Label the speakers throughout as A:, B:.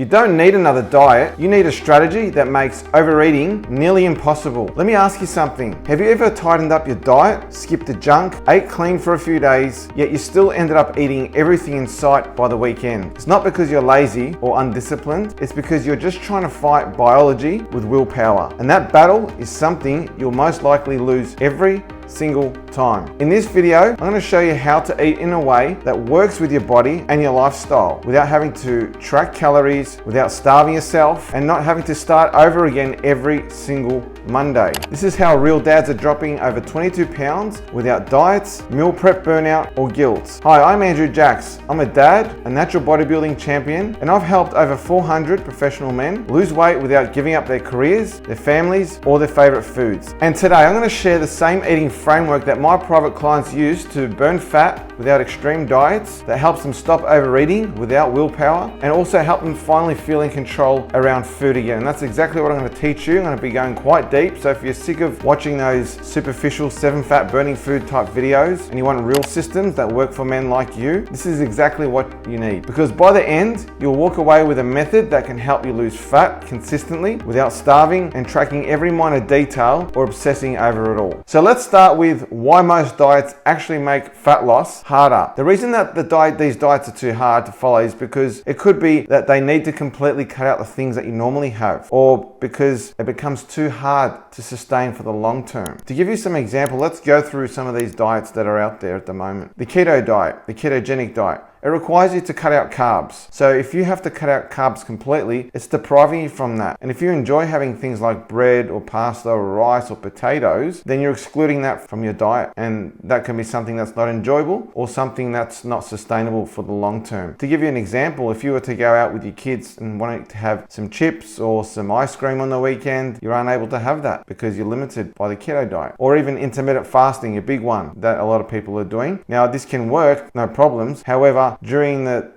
A: You don't need another diet, you need a strategy that makes overeating nearly impossible. Let me ask you something. Have you ever tightened up your diet, skipped the junk, ate clean for a few days, yet you still ended up eating everything in sight by the weekend? It's not because you're lazy or undisciplined, it's because you're just trying to fight biology with willpower. And that battle is something you'll most likely lose every single time. In this video, I'm going to show you how to eat in a way that works with your body and your lifestyle without having to track calories, without starving yourself, and not having to start over again every single Monday. This is how real dads are dropping over 22 pounds without diets, meal prep burnout, or guilt. Hi, I'm Andrew Jacks. I'm a dad, a natural bodybuilding champion, and I've helped over 400 professional men lose weight without giving up their careers, their families, or their favorite foods. And today I'm going to share the same eating framework that my private clients use to burn fat without extreme diets, that helps them stop overeating without willpower, and also help them finally feel in control around food again. And that's exactly what I'm going to teach you. I'm going to be going quite deep. So if you're sick of watching those superficial 7 fat burning food type videos and you want real systems that work for men like you, this is exactly what you need. Because by the end, you'll walk away with a method that can help you lose fat consistently without starving and tracking every minor detail or obsessing over it all. So let's start with why most diets actually make fat loss harder. The reason that these diets are too hard to follow is because it could be that they need to completely cut out the things that you normally have, or because it becomes too hard to sustain for the long term. To give you some example, let's go through some of these diets that are out there at the moment. The keto diet, the ketogenic diet. It requires you to cut out carbs. So if you have to cut out carbs completely, it's depriving you from that. And if you enjoy having things like bread or pasta or rice or potatoes, then you're excluding that from your diet. And that can be something that's not enjoyable or something that's not sustainable for the long term. To give you an example, if you were to go out with your kids and wanting to have some chips or some ice cream on the weekend, you're unable to have that because you're limited by the keto diet. Or even intermittent fasting, a big one that a lot of people are doing. Now this can work, no problems. However,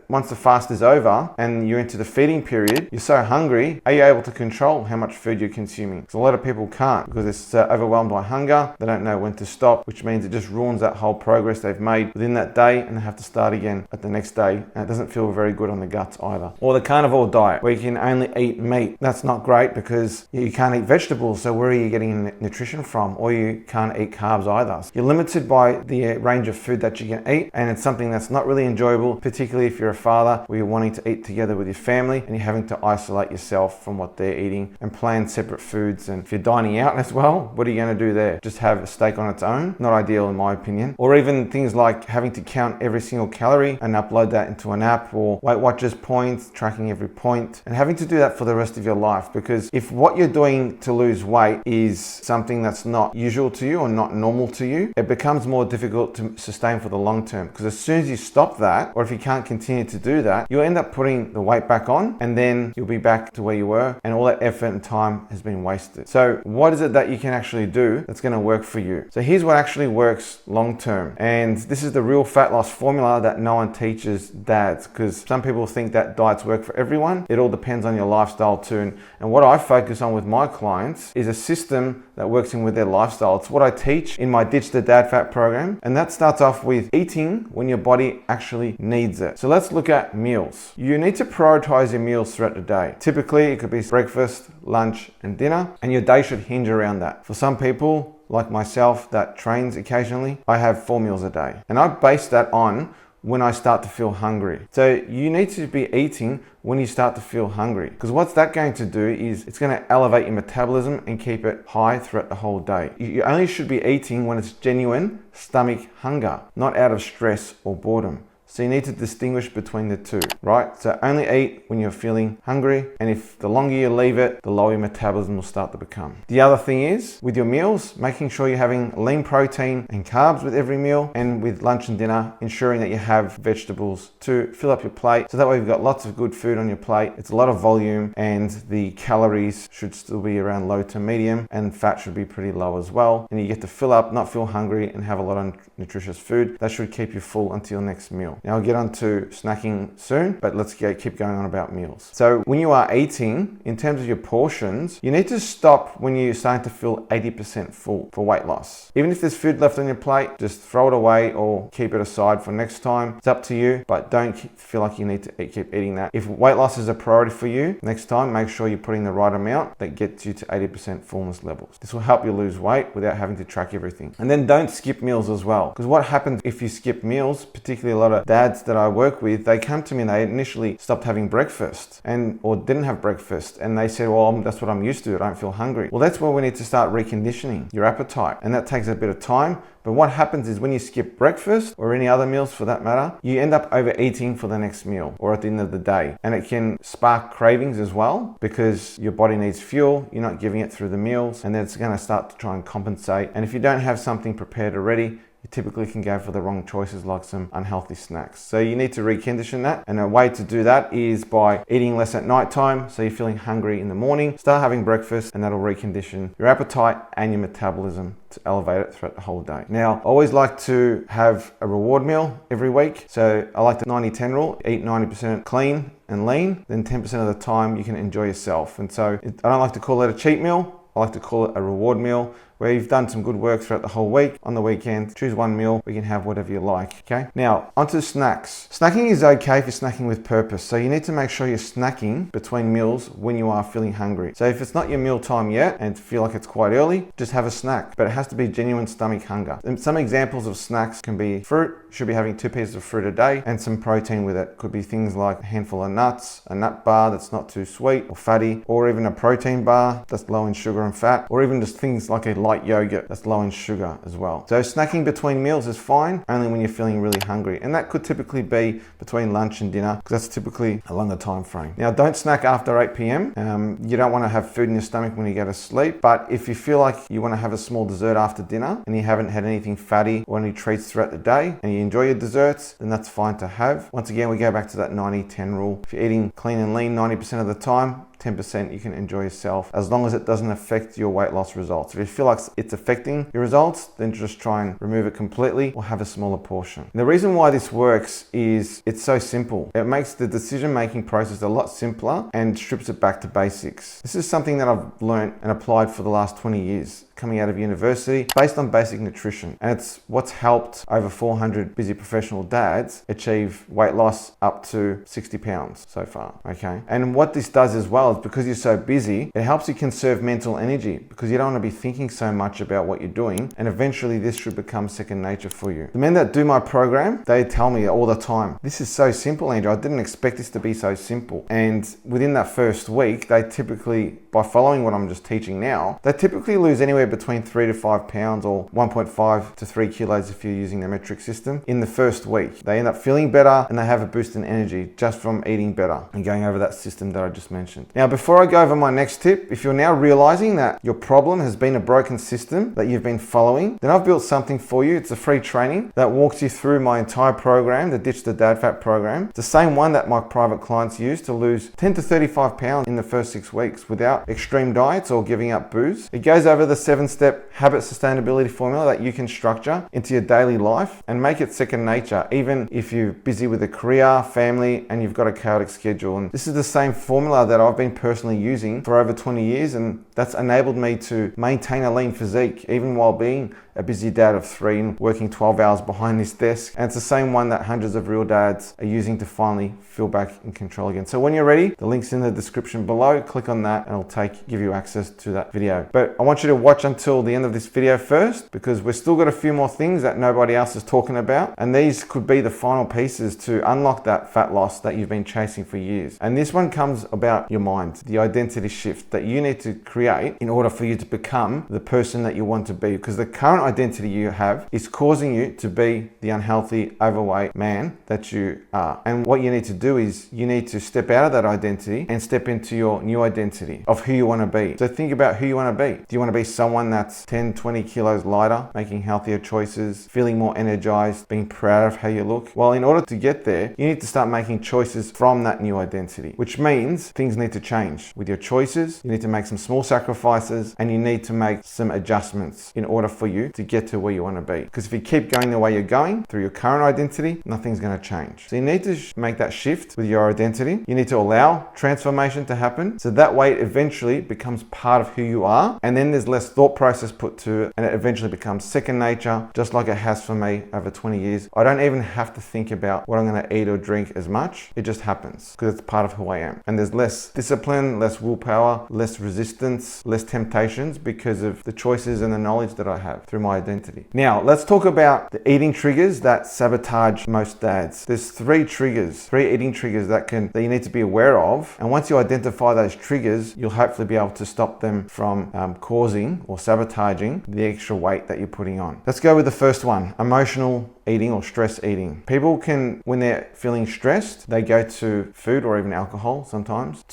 A: once the fast is over and you're into the feeding period, you're so hungry, are you able to control how much food you're consuming? Because a lot of people can't, because they're overwhelmed by hunger. They don't know when to stop, which means it just ruins that whole progress they've made within that day, and they have to start again at the next day. And it doesn't feel very good on the guts either. Or the carnivore diet, where you can only eat meat. That's not great because you can't eat vegetables, so where are you getting nutrition from? Or you can't eat carbs either. You're limited by the range of food that you can eat, and it's something that's not really enjoyable, particularly if you're a father where you're wanting to eat together with your family and you're having to isolate yourself from what they're eating and plan separate foods. And if you're dining out as well, what are you going to do there? Just have a steak on its own? Not ideal in my opinion. Or even things like having to count every single calorie and upload that into an app, or Weight Watchers points, tracking every point, and having to do that for the rest of your life. Because if what you're doing to lose weight is something that's not usual to you or not normal to you, it becomes more difficult to sustain for the long term. Because as soon as you stop that, or if you can't continue to do that, you'll end up putting the weight back on, and then you'll be back to where you were, and all that effort and time has been wasted. So what is it that you can actually do that's going to work for you? So here's what actually works long term, and this is the real fat loss formula that no one teaches dads, because some people think that diets work for everyone. It all depends on your lifestyle too, and what I focus on with my clients is a system that works in with their lifestyle. It's what I teach in my Ditch the Dad Fat program, and that starts off with eating when your body actually needs it. So let's look at meals. You need to prioritize your meals throughout the day. Typically, it could be breakfast, lunch, and dinner, and your day should hinge around that. For some people, like myself, that trains occasionally, I have 4 meals a day, and I base that on when I start to feel hungry. So you need to be eating when you start to feel hungry, because what's that going to do is it's going to elevate your metabolism and keep it high throughout the whole day. You only should be eating when it's genuine stomach hunger, not out of stress or boredom. So you need to distinguish between the two, right? So only eat when you're feeling hungry, and if the longer you leave it, the lower your metabolism will start to become. The other thing is, with your meals, making sure you're having lean protein and carbs with every meal, and with lunch and dinner, ensuring that you have vegetables to fill up your plate. So that way you've got lots of good food on your plate. It's a lot of volume, and the calories should still be around low to medium, and fat should be pretty low as well. And you get to fill up, not feel hungry, and have a lot of nutritious food. That should keep you full until your next meal. Now I'll get on to snacking soon, but let's keep going on about meals. So when you are eating, in terms of your portions, you need to stop when you're starting to feel 80% full for weight loss. Even if there's food left on your plate, just throw it away or keep it aside for next time. It's up to you, but don't feel like you need to keep eating that. If weight loss is a priority for you, next time make sure you're putting the right amount that gets you to 80% fullness levels. This will help you lose weight without having to track everything. And then don't skip meals as well, because what happens if you skip meals, particularly a lot of dads that I work with, they come to me and they initially stopped having breakfast or didn't have breakfast, and they said, well, that's what I'm used to, I don't feel hungry. Well, that's where we need to start reconditioning your appetite, and that takes a bit of time. But what happens is when you skip breakfast or any other meals for that matter, you end up overeating for the next meal or at the end of the day. And it can spark cravings as well, because your body needs fuel, you're not giving it through the meals, and then it's going to start to try and compensate. And if you don't have something prepared already, you typically can go for the wrong choices, like some unhealthy snacks. So you need to recondition that. And a way to do that is by eating less at nighttime. So you're feeling hungry in the morning, start having breakfast, and that'll recondition your appetite and your metabolism to elevate it throughout the whole day. Now, I always like to have a reward meal every week. So I like the 90-10 rule, eat 90% clean and lean, then 10% of the time you can enjoy yourself. And so I don't like to call it a cheat meal. I like to call it a reward meal, where you've done some good work throughout the whole week. On the weekend, choose one meal, we can have whatever you like, okay? Now, onto snacks. Snacking is okay if you're snacking with purpose. So you need to make sure you're snacking between meals when you are feeling hungry. So if it's not your meal time yet and feel like it's quite early, just have a snack, but it has to be genuine stomach hunger. And some examples of snacks can be fruit. Should be having 2 pieces of fruit a day and some protein with it. Could be things like a handful of nuts, a nut bar that's not too sweet or fatty, or even a protein bar that's low in sugar and fat, or even just things like a light yogurt that's low in sugar as well. So snacking between meals is fine, only when you're feeling really hungry. And that could typically be between lunch and dinner, because that's typically a longer time frame. Now, don't snack after 8 p.m. You don't want to have food in your stomach when you go to sleep, but if you feel like you want to have a small dessert after dinner and you haven't had anything fatty or any treats throughout the day and you enjoy your desserts, then that's fine to have. Once again, we go back to that 90-10 rule. If you're eating clean and lean 90% of the time, 10% you can enjoy yourself, as long as it doesn't affect your weight loss results. If you feel like it's affecting your results, then just try and remove it completely or have a smaller portion. And the reason why this works is it's so simple. It makes the decision-making process a lot simpler and strips it back to basics. This is something that I've learned and applied for the last 20 years. Coming out of university, based on basic nutrition. And it's what's helped over 400 busy professional dads achieve weight loss up to 60 pounds so far, okay? And what this does as well is, because you're so busy, it helps you conserve mental energy, because you don't want to be thinking so much about what you're doing, and eventually this should become second nature for you. The men that do my program, they tell me all the time, this is so simple, Andrew. I didn't expect this to be so simple. And within that first week, they typically, by following what I'm just teaching now, they typically lose anywhere between 3 to 5 pounds or 1.5 to 3 kilos if you're using the metric system in the first week. They end up feeling better and they have a boost in energy just from eating better and going over that system that I just mentioned. Now, before I go over my next tip, if you're now realizing that your problem has been a broken system that you've been following, then I've built something for you. It's a free training that walks you through my entire program, the Ditch the Dad Fat program. It's the same one that my private clients use to lose 10 to 35 pounds in the first 6 weeks without extreme diets or giving up booze. It goes over the 7-step habit sustainability formula that you can structure into your daily life and make it second nature, even if you're busy with a career, family, and you've got a chaotic schedule. And this is the same formula that I've been personally using for over 20 years, and that's enabled me to maintain a lean physique even while being a busy dad of 3 and working 12 hours behind this desk. And it's the same one that hundreds of real dads are using to finally feel back in control again. So when you're ready, the link's in the description below. Click on that and it'll give you access to that video. But I want you to watch until the end of this video first, because we've still got a few more things that nobody else is talking about. And these could be the final pieces to unlock that fat loss that you've been chasing for years. And this one comes about your mind, the identity shift that you need to create in order for you to become the person that you want to be. Because the current identity you have is causing you to be the unhealthy, overweight man that you are. And what you need to do is you need to step out of that identity and step into your new identity of who you want to be. So think about who you want to be. Do you want to be someone that's 10, 20 kilos lighter, making healthier choices, feeling more energized, being proud of how you look? Well, in order to get there, you need to start making choices from that new identity, which means things need to change. With your choices, you need to make some small sacrifices and you need to make some adjustments in order for you to get to where you want to be. Because if you keep going the way you're going through your current identity, nothing's going to change. So you need to make that shift with your identity. You need to allow transformation to happen, so that way it eventually becomes part of who you are, and then there's less thought process put to it, and it eventually becomes second nature, just like it has for me over 20 years. I don't even have to think about what I'm going to eat or drink as much. It just happens because it's part of who I am. And there's less discipline, less willpower, less resistance, less temptations because of the choices and the knowledge that I have through my identity. Now, let's talk about the eating triggers that sabotage most dads. There's three eating triggers that you need to be aware of. And once you identify those triggers, you'll hopefully be able to stop them from causing or sabotaging the extra weight that you're putting on. Let's go with the first one, emotional eating or stress eating. People can, when they're feeling stressed, they go to food or even alcohol sometimes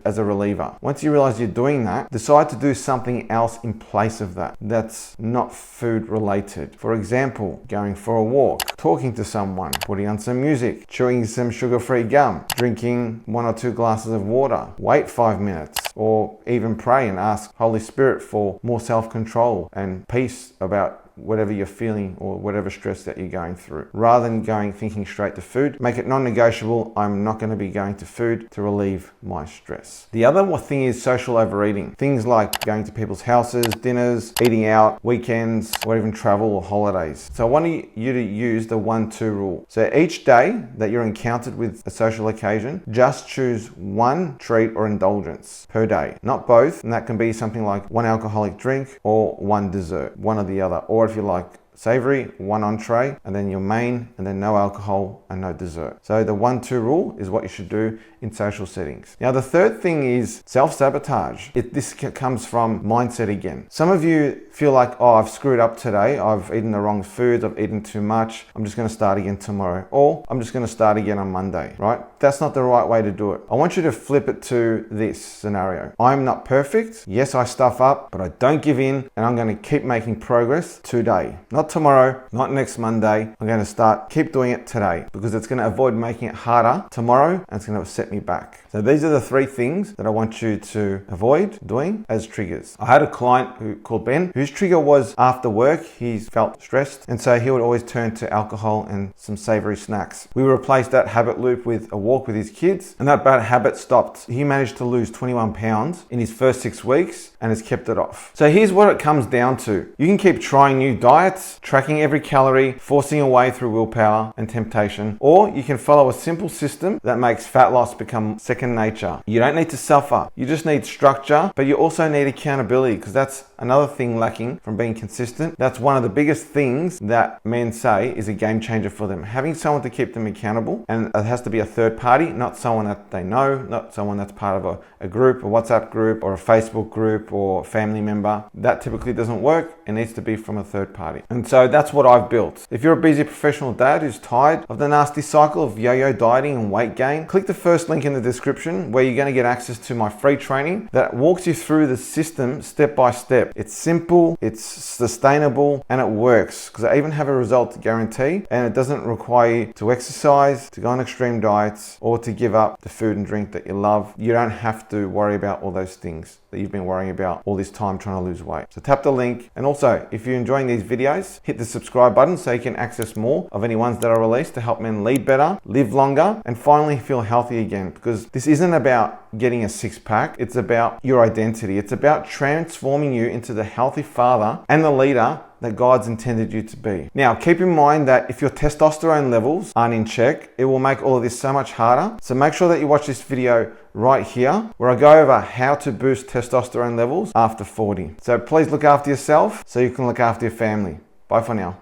A: as a reliever. Once you realize you're doing that, decide to do something else in place of that that's not food related. For example, going for a walk, talking to someone, putting on some music, chewing some sugar-free gum, drinking 1 or 2 glasses of water, wait 5 minutes, or even pray and ask Holy Spirit for more self-control and peace about whatever you're feeling or whatever stress that you're going through. Rather than thinking straight to food, make it non-negotiable. I'm not going to be going to food to relieve my stress. The other thing is social overeating. Things like going to people's houses, dinners, eating out, weekends, or even travel or holidays. So I want you to use the 1-2 rule. So each day that you're encountered with a social occasion, just choose one treat or indulgence per day, not both. And that can be something like 1 alcoholic drink or 1 dessert, one or the other. Or if you like savory, 1 entree, and then your main, and then no alcohol and no dessert. So the 1-2 rule is what you should do in social settings. Now, the third thing is self-sabotage. This comes from mindset again. Some of you feel like, oh, I've screwed up today. I've eaten the wrong foods. I've eaten too much. I'm just going to start again tomorrow. Or I'm just going to start again on Monday, right? That's not the right way to do it. I want you to flip it to this scenario. I'm not perfect. Yes, I stuff up, but I don't give in, and I'm going to keep making progress today. Not tomorrow, not next Monday. I'm going to keep doing it today because it's going to avoid making it harder tomorrow, and it's going to set me back. So these are the 3 things that I want you to avoid doing as triggers. I had a client called Ben, whose trigger was after work. He felt stressed, and so he would always turn to alcohol and some savory snacks. We replaced that habit loop with a walk with his kids, and that bad habit stopped. He managed to lose 21 pounds in his first 6 weeks and has kept it off. So here's what it comes down to. You can keep trying new diets, tracking every calorie, forcing a way through willpower and temptation, or you can follow a simple system that makes fat loss become second nature. You don't need to suffer. You just need structure, but you also need accountability, because that's another thing lacking from being consistent. That's one of the biggest things that men say is a game changer for them. Having someone to keep them accountable, and it has to be a third party, not someone that they know, not someone that's part of a group, a WhatsApp group or a Facebook group or family member. That typically doesn't work. It needs to be from a third party. And so that's what I've built. If you're a busy professional dad who's tired of the nasty cycle of yo-yo dieting and weight gain, click the first link in the description where you're going to get access to my free training that walks you through the system step by step. It's simple, it's sustainable, and it works, because I even have a result guarantee, and it doesn't require you to exercise, to go on extreme diets, or to give up the food and drink that you love. You don't have to worry about all those things that you've been worrying about all this time trying to lose weight. So tap the link. And also, if you're enjoying these videos, hit the subscribe button so you can access more of any ones that are released to help men lead better, live longer, and finally feel healthy again. Because this isn't about getting a 6-pack. It's about your identity. It's about transforming you into the healthy father and the leader that God's intended you to be. Now, keep in mind that if your testosterone levels aren't in check, it will make all of this so much harder. So make sure that you watch this video right here, where I go over how to boost testosterone levels after 40. So please look after yourself so you can look after your family. Bye for now.